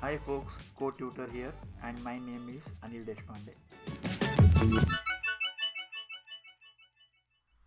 Hi folks, CodeTutor here and my name is Anil Deshpande.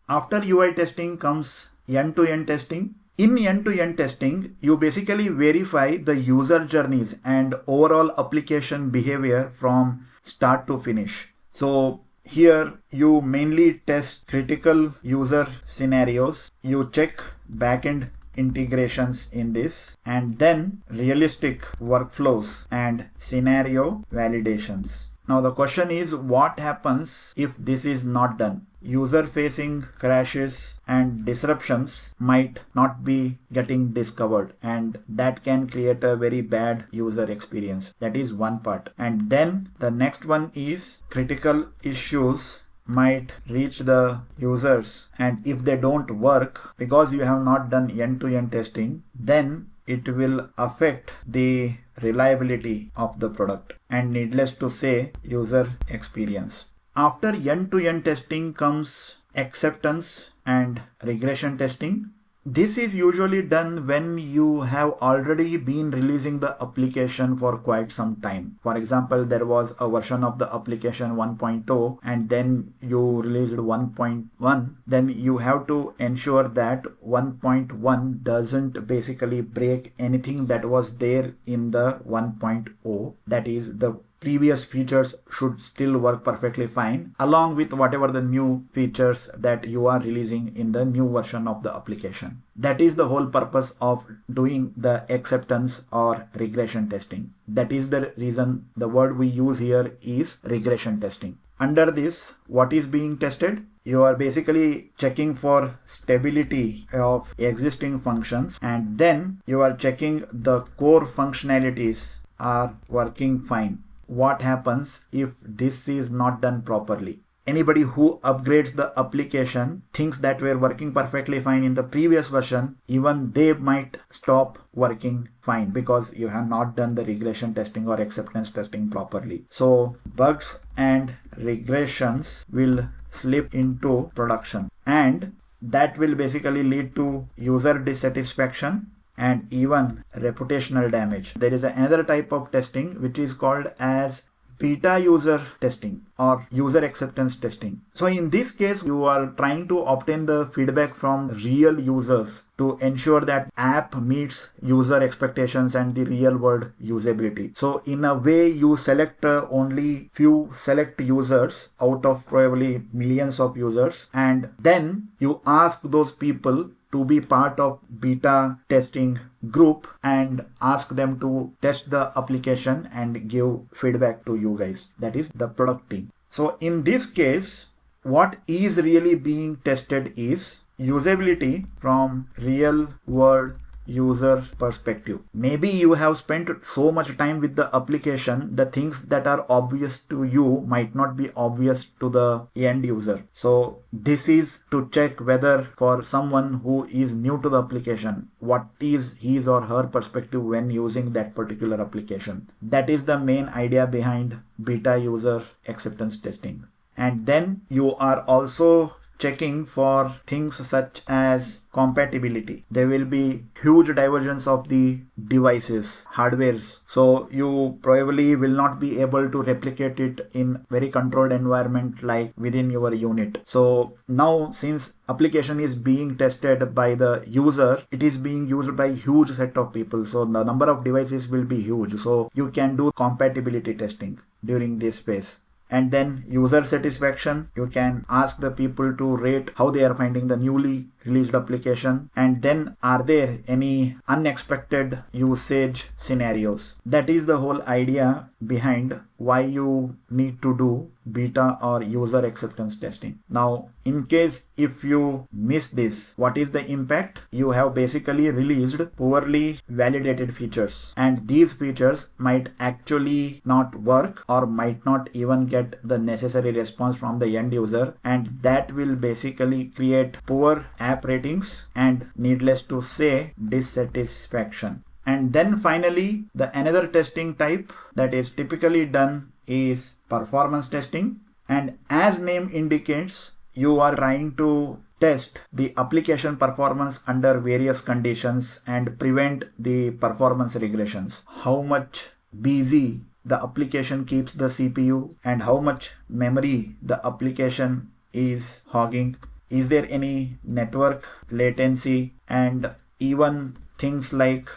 After UI testing comes end-to-end testing. In end-to-end testing, you basically verify the user journeys and overall application behavior from start to finish. So here you mainly test critical user scenarios. You check backend integrations in this, and then realistic workflows and scenario validations. Now the question is, what happens if this is not done? User facing crashes and disruptions might not be getting discovered, and that can create a very bad user experience. That is one part. And then the next one is critical issues might reach the users, and if they don't work because you have not done end-to-end testing, then it will affect the reliability of the product and, needless to say, user experience. After end-to-end testing comes acceptance and regression testing. This is usually done when you have already been releasing the application for quite some time. For example, there was a version of the application 1.0 and then you released 1.1. Then you have to ensure that 1.1 doesn't basically break anything that was there in the 1.0. That is, the previous features should still work perfectly fine, along with whatever the new features that you are releasing in the new version of the application. That is the whole purpose of doing the acceptance or regression testing. That is the reason the word we use here is regression testing. Under this, what is being tested? You are basically checking for stability of existing functions, and then you are checking the core functionalities are working fine. What happens if this is not done properly? Anybody who upgrades the application thinks that we're working perfectly fine in the previous version, even they might stop working fine because you have not done the regression testing or acceptance testing properly. So bugs and regressions will slip into production, and that will basically lead to user dissatisfaction and even reputational damage. There is another type of testing which is called as beta user testing or user acceptance testing. So in this case, you are trying to obtain the feedback from real users to ensure that app meets user expectations and the real world usability. So in a way, you select only few select users out of probably millions of users, and then you ask those people to be part of beta testing group and ask them to test the application and give feedback to you guys. That is the product team. So in this case, what is really being tested is usability from real world user perspective. Maybe you have spent so much time with the application, the things that are obvious to you might not be obvious to the end user. So this is to check whether for someone who is new to the application, what is his or her perspective when using that particular application. That is the main idea behind beta user acceptance testing. And then you are also checking for things such as compatibility. There will be huge divergence of the devices, hardwares. So you probably will not be able to replicate it in very controlled environment like within your unit. So now, since application is being tested by the user, it is being used by huge set of people. So the number of devices will be huge. So you can do compatibility testing during this phase. And then user satisfaction, you can ask the people to rate how they are finding the newly released application, and then are there any unexpected usage scenarios. That is the whole idea behind why you need to do beta or user acceptance testing. Now, in case if you miss this, what is the impact? You have basically released poorly validated features, and these features might actually not work or might not even get the necessary response from the end user, and that will basically create poor app ratings and, needless to say, dissatisfaction. And then finally, the another testing type that is typically done is performance testing. And as name indicates, you are trying to test the application performance under various conditions and prevent the performance regressions. How much busy the application keeps the CPU and how much memory the application is hogging. Is there any network latency, and even things like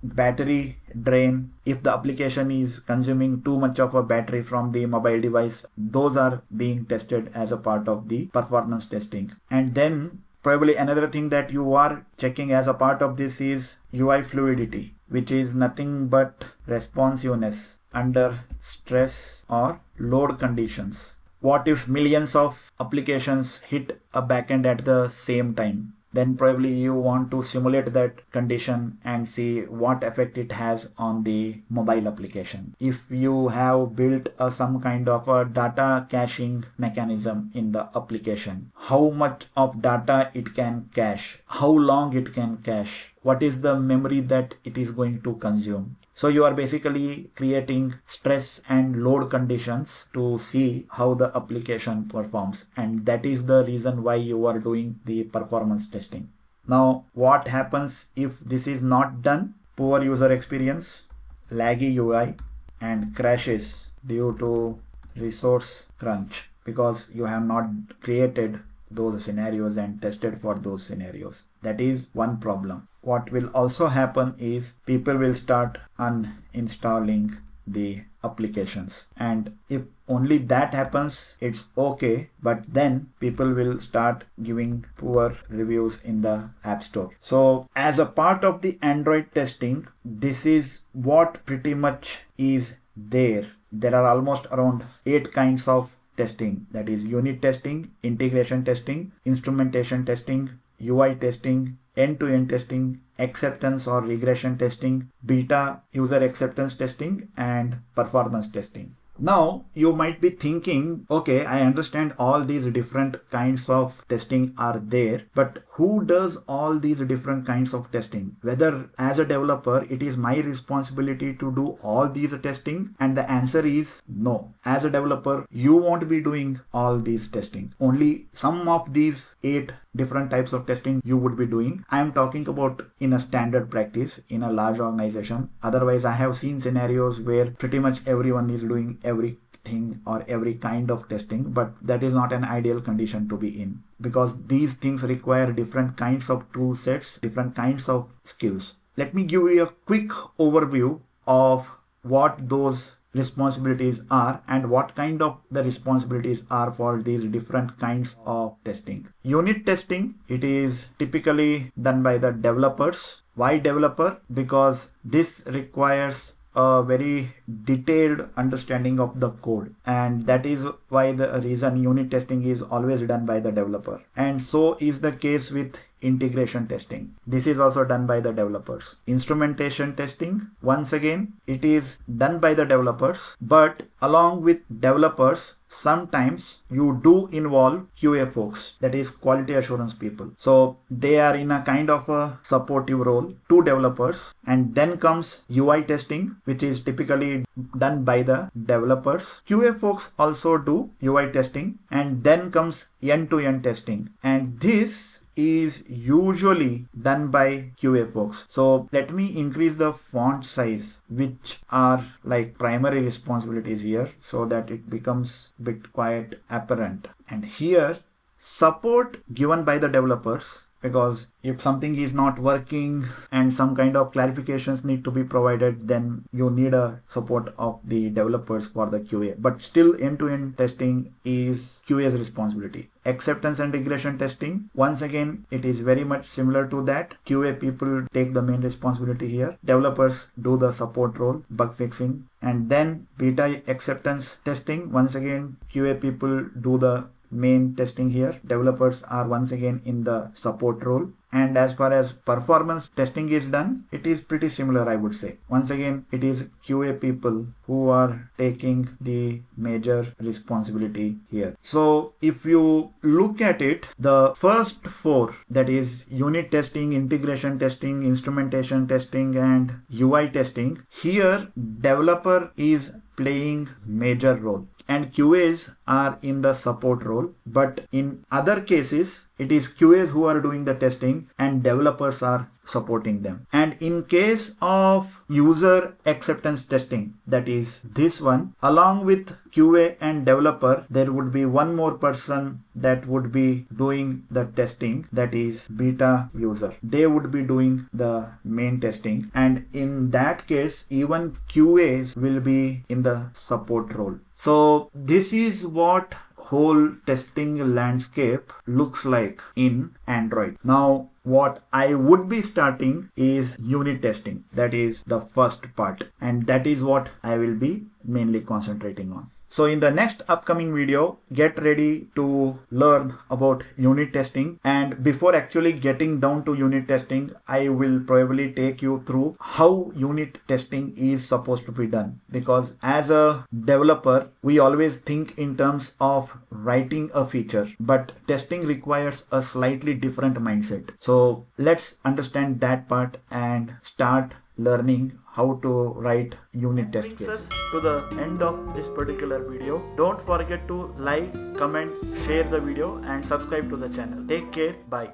battery drain. If the application is consuming too much of a battery from the mobile device, those are being tested as a part of the performance testing. And then probably another thing that you are checking as a part of this is UI fluidity, which is nothing but responsiveness under stress or load conditions. What if millions of applications hit a backend at the same time? Then probably you want to simulate that condition and see what effect it has on the mobile application. If you have built some kind of a data caching mechanism in the application, how much of data it can cache, how long it can cache, what is the memory that it is going to consume. So you are basically creating stress and load conditions to see how the application performs, and that is the reason why you are doing the performance testing. Now, what happens if this is not done? Poor user experience, laggy UI, and crashes due to resource crunch, because you have not created those scenarios and tested for those scenarios. That is one problem. What will also happen is people will start uninstalling the applications, and if only that happens, it's okay, but then people will start giving poor reviews in the App Store. So as a part of the Android testing, this is what pretty much is there. There are almost around 8 kinds of testing, that is unit testing, integration testing, instrumentation testing, UI testing, end-to-end testing, acceptance or regression testing, beta user acceptance testing, and performance testing. Now you might be thinking, okay, I understand all these different kinds of testing are there, but who does all these different kinds of testing? Whether as a developer, it is my responsibility to do all these testing? And the answer is no. As a developer, you won't be doing all these testing. Only some of these 8 different types of testing you would be doing. I am talking about in a standard practice in a large organization. Otherwise, I have seen scenarios where pretty much everyone is doing everything or every kind of testing, but that is not an ideal condition to be in, because these things require different kinds of tool sets, different kinds of skills. Let me give you a quick overview of what those responsibilities are and what kind of the responsibilities are for these different kinds of testing. Unit testing, it is typically done by the developers. Why developer? Because this requires a very detailed understanding of the code, and that is why the reason unit testing is always done by the developer. And so is the case with integration testing. This is also done by the developers. Instrumentation testing, once again, it is done by the developers, but along with developers, sometimes you do involve QA folks, that is quality assurance people. So they are in a kind of a supportive role to developers. And then comes UI testing, which is typically done by the developers. QA folks also do UI testing. And then comes end-to-end testing. And this is usually done by QA folks. So let me increase the font size, which are like primary responsibilities here, so that it becomes a bit quite apparent. And here, support given by the developers, because if something is not working and some kind of clarifications need to be provided, then you need a support of the developers for the QA. But still, end-to-end testing is QA's responsibility. Acceptance and regression testing, once again, it is very much similar to that. QA people take the main responsibility here. Developers do the support role, bug fixing. And then beta acceptance testing, once again, QA people do the main testing here. Developers are once again in the support role. And as far as performance testing is done, it is pretty similar, I would say. Once again, it is QA people who are taking the major responsibility here. So if you look at it, the first 4, that is unit testing, integration testing, instrumentation testing, and UI testing, here developer is playing major role and QAs are in the support role. But in other cases, It is QAs who are doing the testing and developers are supporting them. And in case of user acceptance testing, that is this one, along with QA and developer, there would be one more person that would be doing the testing, that is beta user. They would be doing the main testing, and in that case even QAs will be in the support role. So this is what whole testing landscape looks like in Android. Now what I would be starting is unit testing. That is the first part, and that is what I will be mainly concentrating on. So in the next upcoming video, get ready to learn about unit testing. And before actually getting down to unit testing, I will probably take you through how unit testing is supposed to be done. Because as a developer, we always think in terms of writing a feature, but testing requires a slightly different mindset. So let's understand that part and start learning how to write unit test cases. Brings us to the end of this particular video. Don't forget to like, comment, share the video and subscribe to the channel. Take care. Bye.